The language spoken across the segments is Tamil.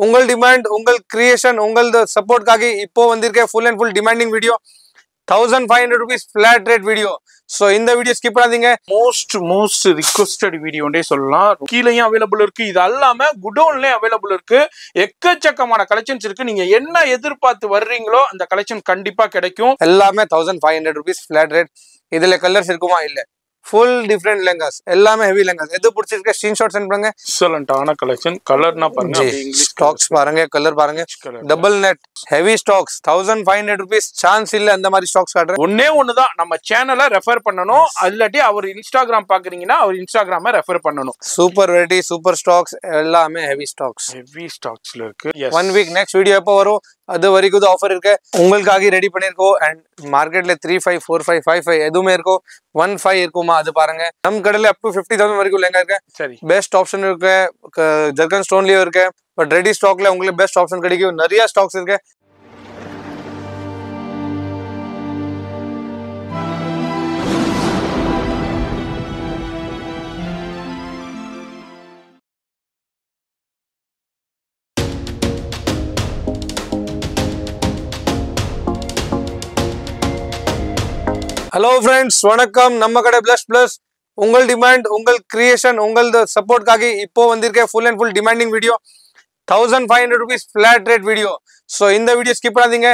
உங்கள் டிமாண்ட், உங்கள் கிரியேஷன், உங்கள் சப்போர்ட்காக இப்போ வந்திருக்க full and full demanding video 1500 rupees flat rate video. So இந்த வீடியோ ஸ்கிப் பண்ணாதீங்க. மோஸ்ட் ரிக்வெஸ்டட் வீடியோண்டே சொல்லலாம். கீழேயும் அவைலபிள் இருக்கு, இது அல்லாம குடோன்லயும் அவைலபிள் இருக்கு. எக்கச்சக்கமான கலெக்ஷன்ஸ் இருக்கு. நீங்க என்ன எதிர்பார்த்து வர்றீங்களோ அந்த கலெக்ஷன் கண்டிப்பா கிடைக்கும். எல்லாமே 1500 rupees flat rate. இதுல கலர்ஸ் இருக்குமா? இல்ல, ஃபுல் டிஃப்ரெண்ட் லெங்காஸ், எல்லாமே ஹெவி லெங்காஸ். எது பிடிச்சிருக்க ஸ்கிரீன்ஷாட் சென்ட் பண்ணுங்க. எக்ஸலண்டான கலெக்ஷன். கலர்னா பாருங்க, இங்கிலீஷ் ஸ்டாக்ஸ் பாருங்க, கலர் பாருங்க, double net heavy stocks 1500 rupees. Chance இல்ல அந்த மாதிரி ஸ்டாக்ஸ் காட்டுறேன். ஒண்ணுதான், நம்ம சேனலை ரெஃபர் பண்ணணும். இல்லாட்டி அவர் இன்ஸ்டாகிராம் பாக்குறீங்கன்னா அவர் இன்ஸ்டாகிராம ரெஃபர் பண்ணணும். சூப்பர் வெரைட்டி, சூப்பர் ஸ்டாக்ஸ், எல்லாமே ஹெவி ஸ்டாக்ஸ்ல இருக்கு. 1 week நெக்ஸ்ட் வீடியோ எப்போ வரும் அது வரைக்கும் ஆஃபர் இருக்கு. உங்களுக்காக ரெடி பண்ணிருக்கோம். அண்ட் மார்க்கெட்ல 35, 45, 55 எதுவுமே இருக்கும். 15 இருக்குமா அது பாருங்க. நம்ம கடையில அப் டு 50,000 வரைக்கும் லெங்கா இருக்கு. சரி, பெஸ்ட் ஆப்ஷன் இருக்கு. ஜர்கன் ஸ்டோன்லயும் இருக்கு. பட் ரெடி ஸ்டாக்ல உங்களுக்கு பெஸ்ட் ஆப்ஷன் கிடைக்கும். நிறைய ஸ்டாக்ஸ் இருக்கு. ஹலோ ஃப்ரெண்ட்ஸ், வணக்கம். நம்ம கடை ப்ளஸ் உங்கள் டிமாண்ட், உங்கள் கிரியேஷன், உங்கள் சப்போர்ட்காக இப்போ வந்திருக்க full and full demanding video 1500 rupees flat rate video. So இந்த வீடியோ ஸ்கிப் பண்ணாதீங்க.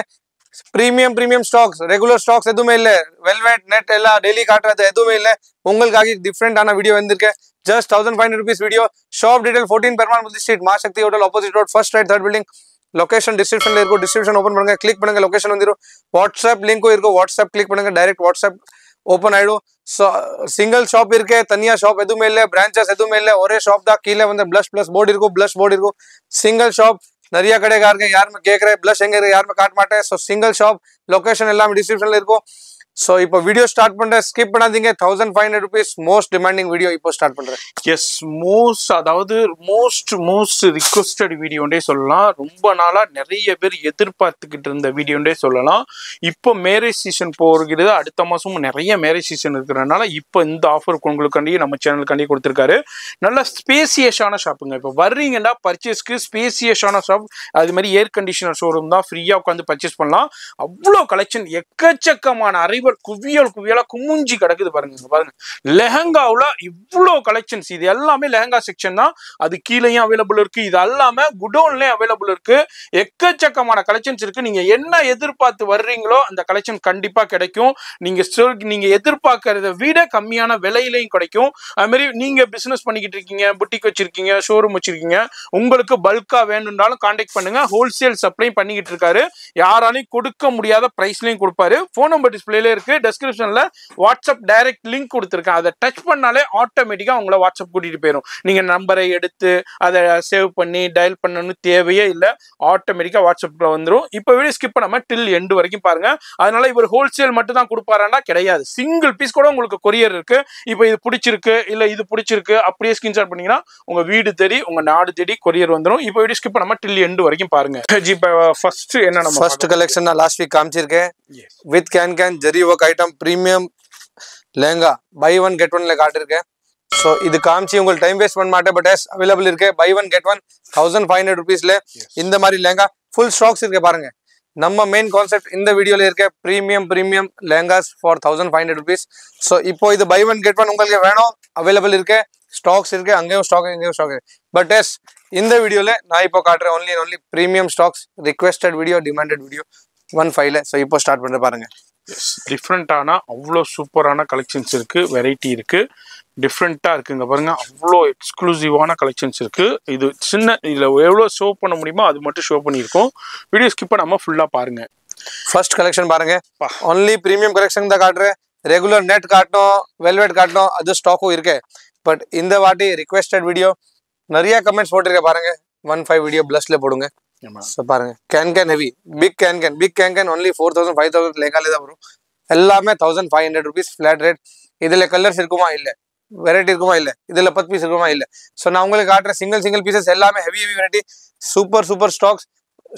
ப்ரீமியம் ஸ்டாக்ஸ், ரெகுலர் ஸ்டாக்ஸ் எதுவுமே இல்லை. வெல்வெட் நெட் எல்லாம் டெய்லி காட்டுறது எதுவுமே இல்லை. உங்களுக்காக டிஃப்ரெண்டான வீடியோ வந்திருக்கேன். Just 1500 rupees video. Shop detail 14 Perumal முதி street, Maa Sakthi hotel opposite road, first right, third building. Location டிஸ்கிரிப்ஷன்ல இருக்கும். டிஸ்கிரிப்ஷன் ஓப்பன் பண்ணுங்க, கிளிக் பண்ணுங்க, லொகேஷன் வந்துடும். வாட்ஸ்அப் லிங்க்கும் இருக்கும். வாட்ஸ்அப் கிளிக் பண்ணுங்க, டைரக்ட் வாட்ஸ்அப் ஓப்பன் ஆயிடும். ஸோ சிங்கிள் ஷாப் இருக்கு, தனியா ஷாப் எதுவுமே இல்லை, பிரான்ச்சஸ் எதுவுமே இல்லை. ஒரே ஷாப் தான். கீழே வந்து ப்ளஸ் போர்டு இருக்கும். Single shop. நிறைய கடைக்காரங்க யாருமே கேட்கறேன் ப்ளஸ் எங்க இருக்கு, யாருமே காட்ட மாட்டேன். ஸோ சிங்கிள் ஷாப், லொகேஷன் எல்லாமே டிஸ்கிரிப்ஷன்ல இருக்கும். ஸோ இப்போ வீடியோ ஸ்டார்ட் பண்றேன், ஸ்கிப் பண்ணாதீங்க. 1500 rupees மோஸ்ட் டிமாண்டிங் வீடியோ இப்போ ஸ்டார்ட் பண்றேன். எஸ், அதாவது மோஸ்ட் ரிக்வெஸ்டட் வீடியோண்டே சொல்லலாம். ரொம்ப நாளா நிறைய பேர் எதிர்பார்த்துக்கிட்டு இருந்த வீடியோண்டே சொல்லலாம். இப்போ மேரேஜ் சீசன் போகிறது. அடுத்த மாசமும் நிறைய மேரேஜ் சீசன் இருக்கிறதுனால இப்போ இந்த ஆஃபர் உங்களுக்காண்டி நம்ம சேனலுக்காண்டி கொடுத்துருக்காரு. நல்ல ஸ்பேசியஸான ஷாப்புங்க. இப்போ வர்றீங்கன்னா பர்ச்சேஸ்க்கு ஸ்பேசியஸான ஷாப். அது மாதிரி ஏர் கண்டிஷனர் ஷோரூம் தான். ஃப்ரீயா உட்காந்து பர்ச்சேஸ் பண்ணலாம். அவ்வளோ கலெக்ஷன், எக்கச்சக்கமான அறிவர் குவியலா குமுஞ்சி கிடக்குது பாருங்க. லெஹங்காவுல இவ்வளோ கலெக்ஷன்ஸ். இது எல்லாமே லெஹங்கா செக்ஷன் தான். அது கீழேயும் அவைலபிள் இருக்கு. இது அல்லாம குடோன்லயும் அவைலபிள் இருக்கு. எக்கச்சக்கமான கலெக்ஷன்ஸ் இருக்கு. நீங்க என்ன எதிர்பார்த்து வர்றீங்களோ அந்த கலெக்ஷன் கண்டிப்பா கிடைக்கும். நீங்க எதிர்பார்க்கறத விட கம்மியான விலையிலையும் கிடைக்கும். அது மாதிரி நீங்க பிசினஸ் பண்ணிக்கிட்டு இருக்கீங்க, புட்டிக் வச்சிருக்கீங்க, ஷோரூம் வச்சிருக்கீங்க, உங்களுக்கு பல்கா வேணும்னாலும் கான்டாக்ட் பண்ணுங்க. ஹோல்சேல் சப்ளை பண்ணிக்கிட்டு இருக்காரு. யாராலையும் கொடுக்க முடியாத பிரைஸ்லயும் கொடுப்பாரு. போன் நம்பர் டிஸ்பிளேல இருக்கு. டெஸ்கிரிப்ஷன்ல வாட்ஸ்அப் டைரக்ட் லிங்க் கொடுத்துருக்கேன். அதை டச் பண்ணாலே ஆட்டோமேட்டிக்கா உங்களை வாட்ஸ்அப் கூட்டிட்டு போயிடும். நீங்க நம்பரை எடுத்து அதை சேவ் பண்ணி டயல் பண்ணணும்னு தேவையே இல்லை. ஆட்டோமேட்டிக்கா வாட்ஸ்அப்ல வந்துடும். இப்போ வீடியோ ஸ்கிப் பண்ணாம டில் எண்டு வரைக்கும் பாருங்க. அதனால இவர் ஹோல்சேல் மட்டும் தான் கொடுப்பாரான்னா கிடையாது. சிங்கிள் பீஸ் கூட உங்களுக்கு கொரியர் இருக்கு. இப்போ இது பிடிச்சிருக்கு இல்ல இது பிடிச்சிருக்கு அப்படியே ஸ்கிரீன்ஷாட் பண்ணீங்கன்னா உங்க வீடு தேடி உங்க நாடு தேடி கொரியர் வந்துடும். இப்போ வீடியோ ஸ்கிப் பண்ணாம டில் எண்டு வரைக்கும் பாருங்க. ஃபர்ஸ்ட் என்ன, நம்ம ஃபர்ஸ்ட் கலெக்ஷன் நான் லாஸ்ட் வீக் காமிச்சிருக்கேன். வித் கேன் ஜெரி work item premium lehenga buy one get ஒன்ல காட்டிருக்கேன். ஸோ இது காமிச்சு உங்களுக்கு டைம் வேஸ்ட் பண்ண மாட்டேன். பட் எஸ் அவைலபிள் இருக்கு. பை ஒன் கெட் ஒன் 1500 rupeesல இந்த மாதிரி லெஹங்கா ஃபுல் ஸ்டாக்ஸ் இருக்கு பாருங்க. நம்ம மெயின் கான்செப்ட் இந்த வீடியோல இருக்க premium lehengas for 1500 rupees. So இப்போ இது பை ஒன் கெட் ஒன் உங்களுக்கு வேணும், அவைலபிள் இருக்கு. ஸ்டாக்ஸ் இருக்கு, அங்கேயும் ஸ்டாக் இங்கேயும் ஸ்டாக் இருக்கு. பட் எஸ் இந்த வீடியோல நான் இப்போ காட்டுறேன் only premium stocks, requested video, demanded video 15ல. ஸோ இப்போ ஸ்டார்ட் பண்ற பாருங்க. டிஃப்ரெண்டான அவ்வளோ சூப்பரான கலெக்ஷன்ஸ் இருக்கு. வெரைட்டி இருக்கு, டிஃப்ரெண்டா இருக்குங்க பாருங்க. அவ்வளோ எக்ஸ்க்ளூசிவான கலெக்ஷன்ஸ் இருக்கு. இது சின்ன இதுல எவ்வளோ ஷோ பண்ண முடியுமோ அது மட்டும் ஷோ பண்ணியிருக்கோம். வீடியோ ஸ்கிப் பண்ணாம ஃபுல்லா பாருங்க. ஃபர்ஸ்ட் கலெக்ஷன் பாருங்க. ஒன்லி பிரீமியம் கலெக்ஷன் தான் காட்டுறேன். ரெகுலர் நெட் காட்டணும், வெல்வெட் காட்டணும், அது ஸ்டாக்கும் இருக்கு. பட் இந்த வாட்டி ரிக்வெஸ்டட் வீடியோ நிறைய கமெண்ட்ஸ் போட்டிருக்க பாருங்க. 15 வீடியோ பிளஸ்ல போடுங்க. பாருங்க, கேன் ஹெவி பிக் கேன் ஒன்லி 4000 5000 லெஹங்கால தான் வரும். எல்லாமே 1500 rupees ஃபிளாட் ரேட். இதுல கலர்ஸ் இருக்குமா? இல்ல. வெரைட்டி இருக்குமா? இல்ல. இதுல 10 பீஸ் இருக்குமா? இல்ல. ஸோ நான் உங்களுக்கு காட்டுற சிங்கிள் பீசஸ் எல்லாமே heavy variety, super stocks.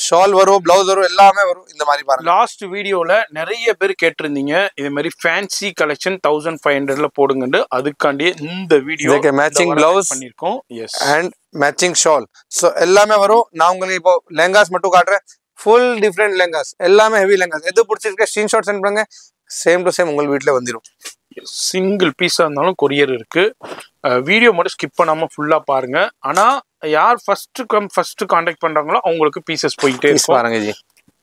Shawl வரும், பிளவுஸ் வரும், எல்லாமே வரும். இந்த மாதிரி பாருங்க. லாஸ்ட் வீடியோல நிறைய பேர் கேட்டிருந்தீங்க இது மாதிரி ஃபேன்சி கலெக்ஷன் 1500ல போடுங்கன்னு. அதுக்காண்டி இந்த வீடியோ மேட்சிங் பிளவுஸ் பண்ணிருக்கோம். Yes, and matching shawl. So எல்லாமே வரும். நான் உங்களுக்கு இப்போ லெஹங்காஸ் மட்டும் காட்டுறேன். ஃபுல் டிஃப்ரெண்ட் லெஹங்காஸ், எல்லாமே ஹெவி லெஹங்காஸ். எது பிடிச்சிருக்க ஸ்கிரீன்ஷாட் சென்ட் பண்ணுங்க. சேம் டு சேம் உங்கள் வீட்டில் வந்துடும். சிங்கிள் பீஸா இருந்தாலும் கொரியர் இருக்கு. வீடியோ மட்டும் ஸ்கிப் பண்ணாம ஃபுல்லா பாருங்க. ஆனா யார் ஃபர்ஸ்ட் கான்டாக்ட் பண்றாங்களோ அவங்களுக்கு பீசஸ் போயிட்டே இருக்கும். பாருங்க ஜி,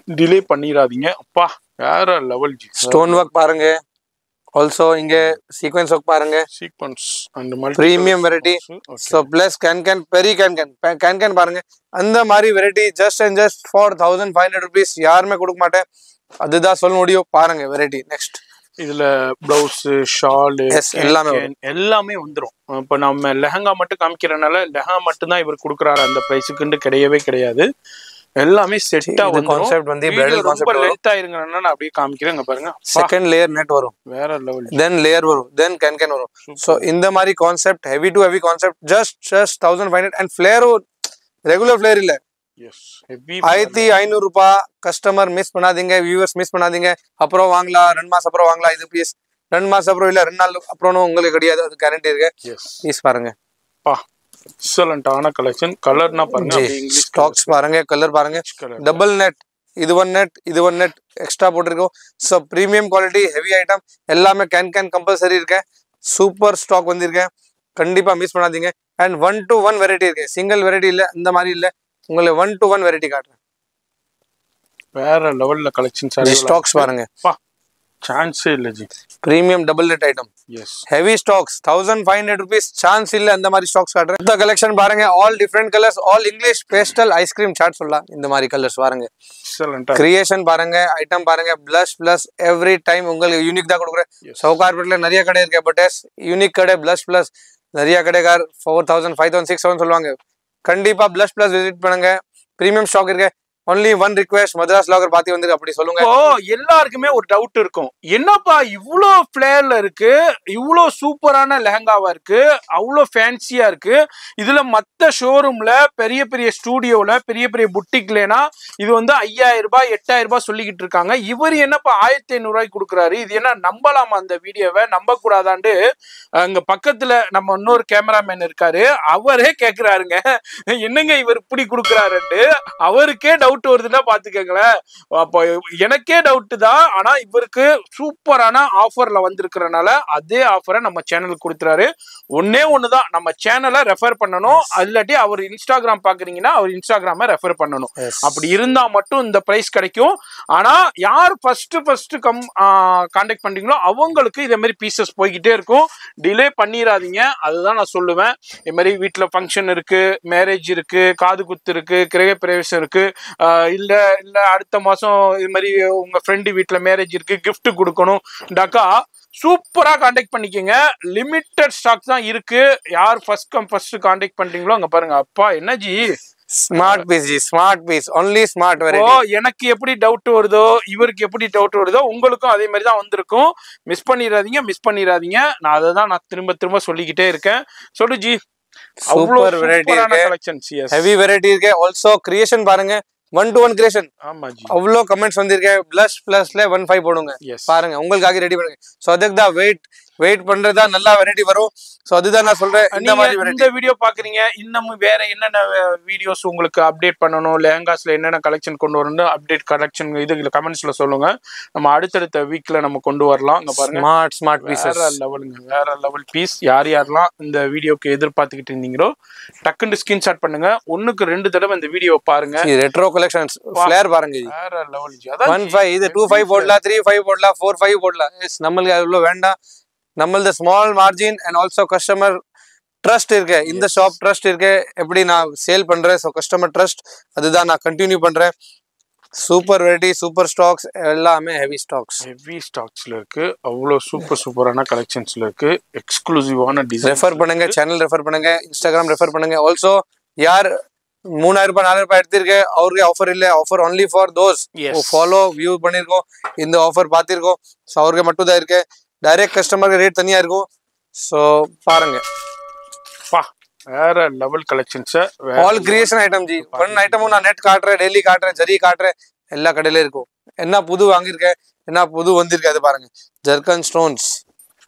டிலே பண்ணிடாதீங்க. அப்பா வேற லெவல் ஜி. ஸ்டோன் ஒர்க் பாருங்க. ஆல்சோ இங்க சீக்வென்ஸ் ஒர்க் பாருங்க. Sequins and multi premium variety. So plus கேன் பெரி கேன் பாருங்க. அந்த மாதிரி variety just and just for 1500 rupees யாருமே கொடுக்க மாட்டேன். அதுதான் சொல்ல முடியும். பாருங்க வெரைட்டி. நெக்ஸ்ட் இதுல பிளவுஸ், ஷால் எல்லாமே வந்துடும். இப்ப நம்ம லெஹங்கா மட்டும் காமிக்கிறனால லெஹங்கா மட்டும் தான் இவர் கொடுக்குறாரு அந்த பிரைஸுக்குன்னு கிடையவே கிடையாது. எல்லாமே செட்டா வந்து கான்செப்ட் வந்து பிரைடல் கான்செப்ட். ரொம்ப லென்த் ஆயிருங்கறனால நான் அப்படியே காமிக்கிறேன். பாருங்க, செகண்ட் லேயர் நெட் வரும், வேற லெவல். தென் லேயர் வரும், தென் கேன் வரும். சோ இந்த மாதிரி concept heavy to heavy concept. Just 1500 and flair regular flair இல்ல. Yes, heavy. 1500 ரூபாய். கஸ்டமர் மிஸ் பண்ணாதீங்க, வியூவர்ஸ் மிஸ் பண்ணாதீங்க. அப்புறம் வாங்கலாம், 2 மாசம் அப்புறம் வாங்கலாம். இது பீஸ் 2 மாசம் அப்புறம் இல்ல 2 நாள் அப்புறம் உங்களுக்கு கிடையாது, அது கேரண்டி இருக்கு. பீஸ் பாருங்க. எக்ஸலண்டான கலெக்ஷன். கலர்னா பாருங்க, ஸ்டாக்ஸ் பாருங்க, கலர் பாருங்க. டபுள் நெட், இது ஒன் நெட் எக்ஸ்ட்ரா போட்டிருக்கோம். So premium quality heavy item எல்லாமே கேன் கம்பல்சரி இருக்கேன். சூப்பர் ஸ்டாக் வந்திருக்கேன், கண்டிப்பா மிஸ் பண்ணாதீங்க. அண்ட் 1 to 1 வெரைட்டி இருக்கு, சிங்கிள் வெரைட்டி இல்ல, இந்த மாதிரி இல்ல. உங்களுக்கு 1 to 1 வெரைட்டி காட்டுறேன். வேற லெவல்ல கலெக்ஷன். ஸ்டாக்ஸ் பாருங்க, சான்ஸே இல்ல ஜி. Premium double net item. Yes, heavy stocks 1500 rupees. Chance இல்ல, அந்த மாதிரி ஸ்டாக்ஸ் காட்டுறேன். இந்த கலெக்ஷன் பாருங்க, all different colours, all English pastel ice cream shade சொல்லலாம். இந்த மாதிரி கலர்ஸ் பாருங்க. கிரியேஷன் பாருங்க, ஐட்டம் பாருங்க. பிளஸ் எவ்ரி டைம் உங்களுக்கு யூனிக் தான் கொடுக்குறேன். சவுகார்பேட்ல நிறைய கடை இருக்கு, பட் யூனிக் கடை பிளஸ் நிறைய கடைக்கார் 4000 5000 6000 சொல்லுவாங்க. கண்டிப்பா பிளஸ் விசிட் பண்ணுங்க. பிரீமியம் ஸ்டாக் இருக்கு. ஒன்லி ஒன் ரிக்வெஸ்ட், மதராஸ் லாகர் பாத்தி வந்து அப்படி சொல்லுங்க. எல்லாருக்குமே ஒரு டவுட் இருக்கும், என்னப்பா இவ்வளோ ஃபிளேர்ல இருக்கு, இவ்வளோ சூப்பரான லெஹங்காவா இருக்கு, அவ்வளோ ஃபேன்சியா இருக்கு. இதுல மத்த ஷோரூம்ல பெரிய பெரிய ஸ்டூடியோல பெரிய பெரிய புட்டிக்லனா இது வந்து 5000 ரூபாய் 8000 ரூபாய் சொல்லிக்கிட்டு இருக்காங்க. இவர் என்னப்பா 1500 ரூபாய்க்கு கொடுக்குறாரு, இது என்ன நம்பலாமா? அந்த வீடியோவை நம்ப கூடாதாண்டு அங்க பக்கத்துல நம்ம இன்னொரு கேமராமேன் இருக்காரு, அவரே கேக்குறாருங்க, என்னங்க இவர் இப்படி கொடுக்குறாருன்னு. அவருக்கே டவுட் வருதுன்னா பாத்துக்கங்களேன். அப்போ எனக்கே டவுட் தான். ஆனா இவருக்கு சூப்பரான ஆஃபர்ல வந்திருக்கிறனால அதே ஆஃபரை நம்ம சேனலுக்கு கொடுத்துறாரு. ஒண்ணுதான், நம்ம சேனலை ரெஃபர் பண்ணணும். இல்லாட்டி அவர் இன்ஸ்டாகிராம் பாக்குறீங்கன்னா அவர் இன்ஸ்டாகிராம ரெஃபர் பண்ணணும். அப்படி இருந்தா மட்டும் இந்த பிரைஸ் கிடைக்கும். ஆனா யார் ஃபர்ஸ்ட் கான்டாக்ட் பண்றீங்களோ அவங்களுக்கு இதே மாதிரி பீசஸ் போய்கிட்டே இருக்கும். டிலே பண்ணிடாதீங்க, அதுதான் நான் சொல்லுவேன். இது மாதிரி வீட்டுல ஃபங்க்ஷன் இருக்கு, மேரேஜ் இருக்கு, காது குத்து இருக்கு, கிரக பிரவேசம் இருக்கு, இல்ல அடுத்த மாசம் இது மாதிரி உங்க ஃப்ரெண்டு வீட்டுல மேரேஜ் இருக்கு, கிஃப்ட் கொடுக்கணும் டாக்கா, சூப்பரா கான்டாக்ட் பண்ணிக்கோங்க. லிமிட்டட் ஸ்டாக் தான் இருக்கு. யார் ஃபர்ஸ்ட் கான்டாக்ட் பண்றீங்களோ அங்க பாருங்க. அப்பா என்ன ஜி, ஸ்மார்ட் பீஸ் ஜி, smart piece, only smart variety. எனக்கு எப்படி டவுட் வருதோ இவருக்கு எப்படி டவுட் வருதோ உங்களுக்கும் அதே மாதிரி தான் வந்திருக்கும். மிஸ் பண்ணிடாதீங்க. நான் அதை தான் நான் திரும்ப சொல்லிக்கிட்டே இருக்கேன். சொல்லு ஜி. சூப்பர் வெரைட்டி இருக்கு, ஹெவி வெரைட்டி இருக்கு. ஆல்சோ கிரியேஷன் பாருங்க, 1 to 1 கிரியேஷன். ஆமா ஜி, அவ்வளோ கமெண்ட்ஸ் வந்திருக்கு. பிளஸ்ல 15 போடுங்க பாருங்க, உங்களுக்காக ரெடி பண்ணுங்க. சோ அதுக்கு தான் வெயிட் பண்றதா நல்லா வெரைட்டி வரும். சோ அதுதான் நான் சொல்றேன். இந்த வீடியோ பாக்குறீங்க, இன்னமும் வேற என்னென்ன வீடியோஸ் உங்களுக்கு அப்டேட் பண்ணணும், லெஹங்காஸ்ல என்னென்ன கலெக்ஷன் கொண்டு வரணும், அப்டேட் கலெக்ஷன் இது கமெண்ட்ஸ்ல சொல்லுங்க. நம்ம அடுத்தடுத்த வீக்ல நம்ம கொண்டு வரலாம். இங்க பாருங்க, ஸ்மார்ட் பீஸ், வேற லெவல் பீஸ். யாரெல்லாம் இந்த வீடியோக்கு எதிர்பார்த்துக்கிட்டு இருந்தீங்களோ டக்குன்னு ஸ்கிரீன்ஷாட் பண்ணுங்க. 1க்கு 2 தடவை இந்த வீடியோ பாருங்க. ரெட்ரோ கலெக்ஷன்ஸ் ஃபிளேர் பாருங்க, வேற லெவல். 15 இது 25 போடலாம், 35 போடலாம், 45 போடலாம். நம்மளுக்கு அவ்வளவு வேண்டாம். நம்மளது small margin and also customer trust இருக்கு. இந்த ஷாப் ட்ரஸ்ட் இருக்கு. எப்படி நான் சேல் பண்றேன், ஸோ கஸ்டமர் ட்ரஸ்ட், அதுதான் நான் கண்டினியூ பண்றேன். சூப்பர் வெரைட்டி, சூப்பர் ஸ்டாக்ஸ், எல்லாமே ஹெவி ஸ்டாக்ஸ்ல இருக்கு. அவ்வளோ சூப்பரான கலெக்ஷன்ஸ்ல இருக்கு. எக்ஸ்க்ளூசிவான டிசைன். ரெஃபர் பண்ணுங்க, சேனல் ரெஃபர் பண்ணுங்க, இன்ஸ்டாகிராம் ரெஃபர் பண்ணுங்க. ஆல்சோ யார் 3000 ரூபாய் 4000 ரூபாய் எடுத்திருக்கேன், அவருக்கு ஆஃபர் இல்ல, offer only for those follow view பண்ணிருக்கோம், இந்த ஆஃபர் பார்த்திருக்கோம். ஸோ அவருக்கு மட்டும் தான் இருக்கு. டைரக்ட் கஸ்டமருக்கு ரேட் தனியா இருக்கும். ஸோ பாருங்க, வேற level collections all creation item G one ஐட்டமும் நான் நெட் காட்டுறேன் டெய்லி காட்டுறேன் ஜரி காட்டுறேன் எல்லா கடையில இருக்கும் என்ன புது வாங்கியிருக்கேன் என்ன புது வந்திருக்கு அது பாருங்க ஜர்கன் ஸ்டோன்ஸ்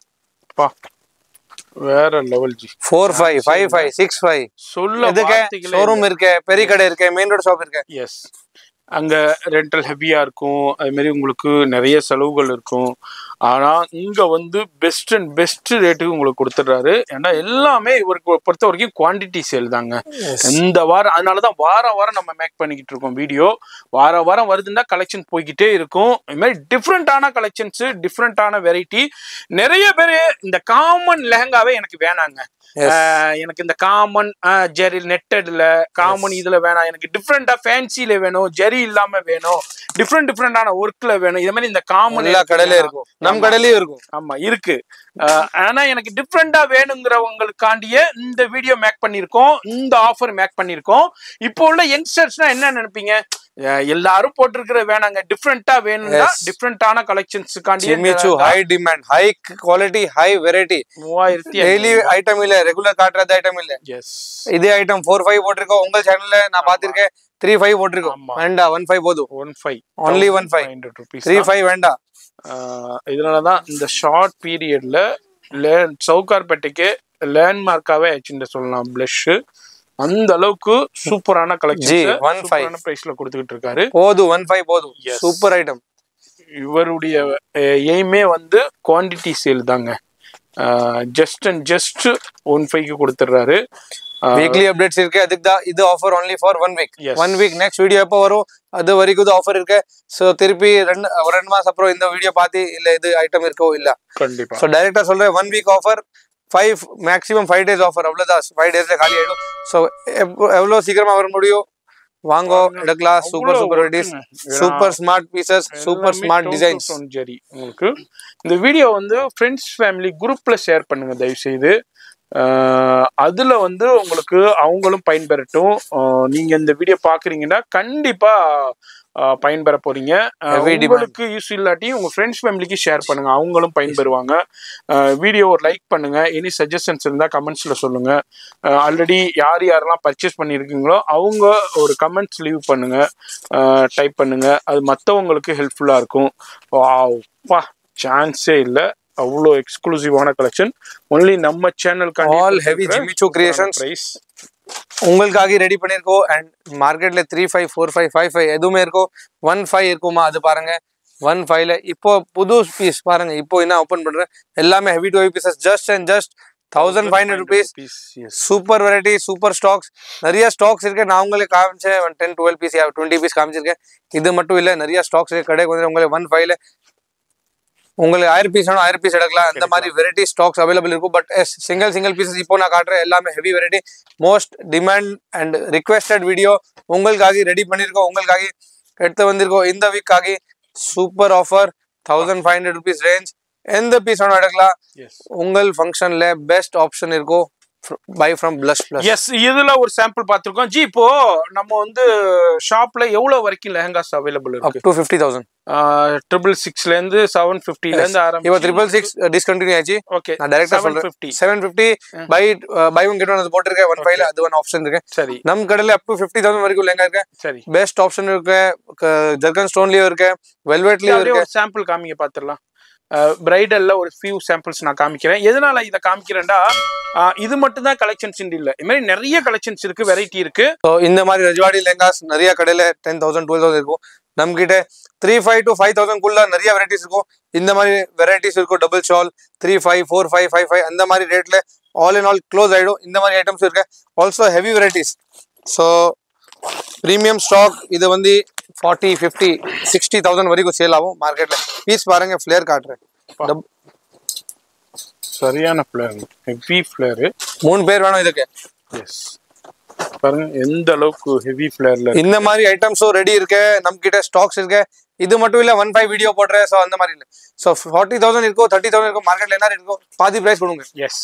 பா வேற லெவல் ஜி 455565 சொல்ல இதுக்கு ஷோரூம் இருக்கு பெரிய கடை இருக்கு மெயின் ரோட் ஷாப் இருக்கு எஸ் அங்க ரெண்டல் ஹெவியா இருக்கும் அது மாதிரி உங்களுக்கு நிறைய செலவுகள் இருக்கும் ஆனா இங்க வந்து பெஸ்ட் அண்ட் பெஸ்ட் ரேட்டுக்கு உங்களுக்கு கொடுத்துடுறாரு ஏன்னா எல்லாமே இவருக்கு பொறுத்த வரைக்கும் குவான்டிட்டி சேல் தாங்க இந்த வாரம் அதனாலதான் வாரம் வாரம் நம்ம மேக் பண்ணிக்கிட்டு இருக்கோம் வீடியோ வாரம் வாரம் வருதுன்னா கலெக்ஷன் போய்கிட்டே இருக்கும் இது மாதிரி டிஃப்ரெண்டான கலெக்ஷன்ஸ் டிஃப்ரெண்டான வெரைட்டி நிறைய பேர் இந்த காமன் லெஹங்காவே எனக்கு வேணாங்க எனக்கு இந்த காமன் ஜெரி நெட்டட்ல காமன் இதுல வேணாம் எனக்கு டிஃப்ரெண்டா ஃபேன்சில வேணும் ஜெரி இல்லாம வேணும் டிஃப்ரெண்டான ஒர்க்ல வேணும் இது மாதிரி இந்த காமன் எல்லா கடையில இருக்கும் நம்ம கடையிலயும் இருக்கும் ஆமா இருக்கு ஆனா எனக்கு டிஃப்ரெண்டா வேணுங்கிறவங்களுக்காண்டியே இந்த வீடியோ மேக் பண்ணிருக்கோம் இந்த ஆஃபர் மேக் பண்ணிருக்கோம் இப்போ உள்ள யங்ஸ்டர்ஸ்னா என்ன நினைப்பீங்க எல்லாரும் போட்டிருக்கிற வேணாங்க டிஃப்ரெண்டா வேணும்னா டிஃப்ரெண்டான கலெக்ஷன்ஸ்காண்டி high demand high quality high variety 3000 daily item இல்ல ரெகுலர் காட்டுறது ஐட்டம் இல்ல இதே ஐட்டம் 45 போட்டிருக்கோம் உங்க சேனல்ல நான் பாத்திருக்கேன் 35 போட்டிருக்கோம் வேண்டாம் 15 போதும் 15 only 15 35 வேண்டாம் இதனாலதான் இந்த ஷார்ட் பீரியட்ல சவுகார்பேட்டைக்கு லேண்ட்மார்க்காவே ஆச்சுன்னு சொல்லலாம் பிளஷ் அந்த அளவுக்கு சூப்பரான கலெக்ஷன் பிரைஸ்ல கொடுத்துக்கிட்டு இருக்காரு போதும் 15 போதும் சூப்பர் ஐட்டம் இவருடைய எய்மே வந்து குவான்டிட்டி சேல் தாங்க ஜஸ்ட் அண்ட் ஜஸ்ட் 15 கொடுத்துறாரு வீக்லி அப்டேட்ஸ் இருக்கு அதுக்கு தான் இது offer only for 1 week next video எப்போ வரும் அது வரைக்கும் தான் ஆஃபர் இருக்கு சோ திருப்பி ரெண்டு மாசம் அப்புறம் இந்த வீடியோ பார்த்து இல்ல இது ஐட்டம் இருக்கோ இல்ல கண்டிப்பா சோ டைரக்டா சொல்றேன் 1 week offer 5 maximum 5 days offer அவ்வளவுதான் 5 daysல காலி ஆயிடும் சோ எவ்வளவு சீக்கிரமா வர முடியும் வாங்கோ எடுக்கலாம் super varieties super smart pieces super smart designs சரி உங்களுக்கு இந்த வீடியோ வந்து ஃப்ரெண்ட்ஸ் ஃபேமிலி குரூப்ல ஷேர் பண்ணுங்க தயவு செய்து அதுல வந்து உங்களுக்கு அவங்களும் பயன்பெறட்டும் நீங்க இந்த வீடியோ பாக்குறீங்கன்னா கண்டிப்பா பயன்பெற போறீங்க உங்களுக்கு யூஸ் இல்லாட்டி உங்க ஃப்ரெண்ட்ஸ் ஃபேமிலிக்கு ஷேர் பண்ணுங்க அவங்களும் பயன்பெறுவாங்க வீடியோ ஒரு லைக் பண்ணுங்க எனி சஜஷன்ஸ் இருந்தா கமெண்ட்ஸ்ல சொல்லுங்க ஆல்ரெடி யாரெல்லாம் பர்ச்சேஸ் பண்ணிருக்கீங்களோ அவங்க ஒரு கமெண்ட்ஸ் லீவ் பண்ணுங்க டைப் பண்ணுங்க அது மற்றவங்களுக்கு ஹெல்ப்ஃபுல்லா இருக்கும் சான்ஸே இல்லை அவ்வளோ எக்ஸ்க்ளூசிவான கலெக்ஷன் ஒன்லி நம்ம சேனலுக்கு ஆல் ஹெவி ஜிமிச்சோ கிரியேஷன்ஸ் உங்களுக்காக ரெடி பண்ணிருக்கோம் அண்ட் மார்க்கெட்ல 35 45 55 எதுவுமே இருக்கும் 15 இருக்குமா அது பாருங்க 15ல இப்போ புது பீஸ் பாருங்க இப்போ என்ன ஓபன் பண்றேன் எல்லாமே heavy to heavy pieces just and just 1500 rupees super variety super stocks நிறைய ஸ்டாக்ஸ் இருக்கு நான் உங்களுக்கு காமிச்சேன் 10 12 பீஸ் 20 பீஸ் காமிச்சிருக்கேன் இது மட்டும் இல்ல நிறைய ஸ்டாக்ஸ் இருக்கு கடைக்கு வந்து உங்களுக்கு 15ல உங்களுக்கு 1000 பீஸ் வேணும் 1000 பீஸ் எடுக்கலாம் அந்த மாதிரி வெரைட்டி ஸ்டாக்ஸ் அவைலபிள் இருக்கும் பட் சிங்கிள் பீசஸ் இப்போ நான் காட்டுறேன் எல்லாமே heavy variety most demand and requested video உங்களுக்காக ரெடி பண்ணிருக்கோம் உங்களுக்காக எடுத்து வந்திருக்கோம் இந்த வீக்காக சூப்பர் ஆஃபர் 1500 rupees ரேஞ்ச் எந்த பீஸ் வேணும் எடுக்கலாம் உங்கள் ஃபங்க்ஷன்ல பெஸ்ட் ஆப்ஷன் இருக்கும் buy from Blush Plus. Yes, இதுல ஒரு சாம்பிள் பாத்துறோம் ஜி இப்போ நம்ம வந்து ஷாப்ல எவ்வளவு வரைக்கும் லெஹங்காஸ் அவேலபிள் இருக்கு up to 50000 666 ல இருந்து 750 ல இருந்து ஆரம்பிச்சு இப்போ 666 டிஸ்கண்டினியூ ஆச்சு ஓகே நான் டைரக்டா சொல்றேன் 750 பை ஒன் கெட் ஒன் அது போட்டுருக்கேன் 15 ல அது ஒன் ஆப்ஷன் இருக்கு சரி நம்ம கடையில up to 50000 வரைக்கும் லெஹங்கா இருக்கு சரி பெஸ்ட் ஆப்ஷன் இருக்கு ஜர்கன் ஸ்டோன்லயே இருக்கு வெல்வெட்லயே இருக்கு ஒரு சாம்பிள் காமிங்க பாத்துறலாம் பிரைடல்ல ஒரு ஃபியூ சாம்பிள்ஸ் நான் காமிக்கிறேன் எதனால இத காமிக்கிறேன்டா இது மட்டும் தான் கலெக்ஷன்ஸ் இல்ல இந்த மாதிரி நிறைய கலெக்ஷன்ஸ் இருக்கு வெரைட்டி இருக்கு சோ இந்த மாதிரி ரஜவாடி லெஹங்காஸ் நிறைய கடையில 10000 12000 இருக்கும் நம்ம கிட்ட 35 to 5000 குள்ள நிறைய வெரைட்டிஸ் இருக்கும் இந்த மாதிரி வெரைட்டிஸ் இருக்கும் டபுள் ஷால் 35 45 55 அந்த மாதிரி ரேட்ல ஆல் இன் ஆல் க்ளோஸ் ஆயிடும் இந்த மாதிரி ஐட்டம்ஸ் இருக்கு also heavy varieties so premium stock இது வந்து 40 50 60000 வரைக்கும் சேல் ஆகும் மார்க்கெட்ல பீஸ் பாருங்க ஃப்ளேர் காட்டுறேன் சரியான ஃப்ளேர் ஹெவி ஃப்ளேர் 3 பேர் வேணும் இதுக்கு எஸ் பாருங்க எந்த அளவுக்கு ஹெவி ஃப்ளேர்ல இந்த மாதிரி ஐட்டம்ஸும் ரெடி இருக்கு நம்ம கிட்ட ஸ்டாக்ஸ் இருக்கு இது மட்டும் இல்ல 1.5 வீடியோ போடுறேன். ஸோ அந்த மாதிரி இல்லை. ஸோ 40,000 இருக்கும், 30,000 இருக்கும், மார்க்கெட்ல என்ன இருக்கும், பாதி பிரைஸ் கொடுங்க. எஸ்,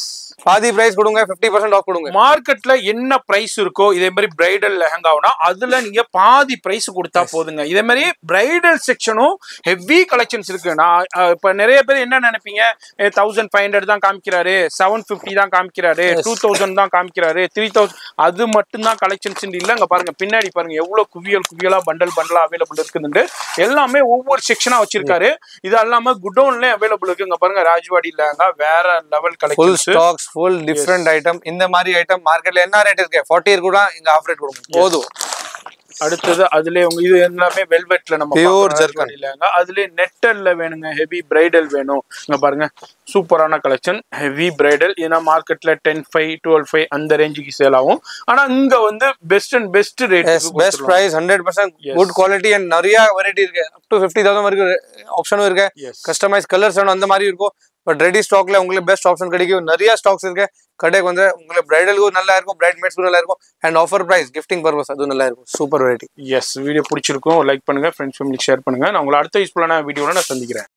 பாதி பிரைஸ் கொடுங்க, 50% ஆஃப் கொடுங்க. மார்க்கெட்ல என்ன பிரைஸ் இருக்கோ இதே மாதிரி பிரைடல் லெஹங்காவுனா அதுல நீங்க பாதி பிரைஸ் கொடுத்தா போதுங்க. இதே மாதிரி பிரைடல் செக்ஷனும் ஹெவி கலெக்ஷன்ஸ் இருக்கு. நான் இப்ப நிறைய பேர் என்ன நினைப்பீங்க, 1500 தான் காமிக்கிறாரு, 750 தான் காமிக்கிறாரு, 2000 தான் காமிக்கிறாரு, 3000, அது மட்டும் தான் கலெக்ஷன்ஸ் இல்ல. அங்க பாருங்க, பின்னாடி பாருங்க எவ்வளவு குவியலா பண்டலா அவைலபிள் இருக்குதுன்னு எல்லாமே ஒவ்வொரு செக்ஷனா வச்சிருக்காரு. இது எல்லாமே குடோன்ல அவைலபிள் இருக்கு. இங்க பாருங்க, ராஜ்வாடி லெஹங்கா வேற level collections, full stocks, full different item. இந்த மாதிரி ஐட்டம் மார்க்கெட்ல என்ன ரேட் இருக்கு, 40 கூட இங்க ஆஃப் ரேட் கொடுங்க போதும். அடுத்தது அதுல இது எல்லாமே வெல்வெட்ல நம்ம பியூர் ஜர்கன் இல்லங்க, அதுல நெட்டல்ல வேணுங்க, ஹெவி பிரைடல் வேணும். இங்க பாருங்க சூப்பரான கலெக்ஷன், ஹெவி பிரைடல். ஏன்னா மார்க்கெட்ல 10,500 12,500 அந்த ரேஞ்சுக்கு சேல் ஆகும். ஆனா இங்க வந்து best and best rate, best price, 100% good quality and நிறைய வெரைட்டி இருக்கு. அப் டு 50,000 வரைக்கும் ஆப்ஷனும் இருக்கு. கஸ்டமைஸ் கலர்ஸ் வேணும் அந்த மாதிரி இருக்கும். பட் ரெடி ஸ்டாக்ல உங்களுக்கு பெஸ்ட் ஆப்ஷன் கிடைக்கும். நிறைய ஸ்டாக்ஸ் இருக்கு. கடைக்கு வந்து உங்களுக்கு பிரைடலுக்கும் நல்லா இருக்கும், பிரைட் மேட்ஸ்க்கும் நல்லா இருக்கும், and offer price gifting purpose அதுவும் நல்லா இருக்கும். Super variety. எஸ், வீடியோ பிடிச்சிருக்கும், லைக் பண்ணுங்க, ஃப்ரெண்ட்ஸ் ஃபேமிலிக்கு ஷேர் பண்ணுங்க. நான் உங்களை அடுத்த யூஸ்ஃபுல்லான வீடியோல நான் சந்திக்கிறேன்.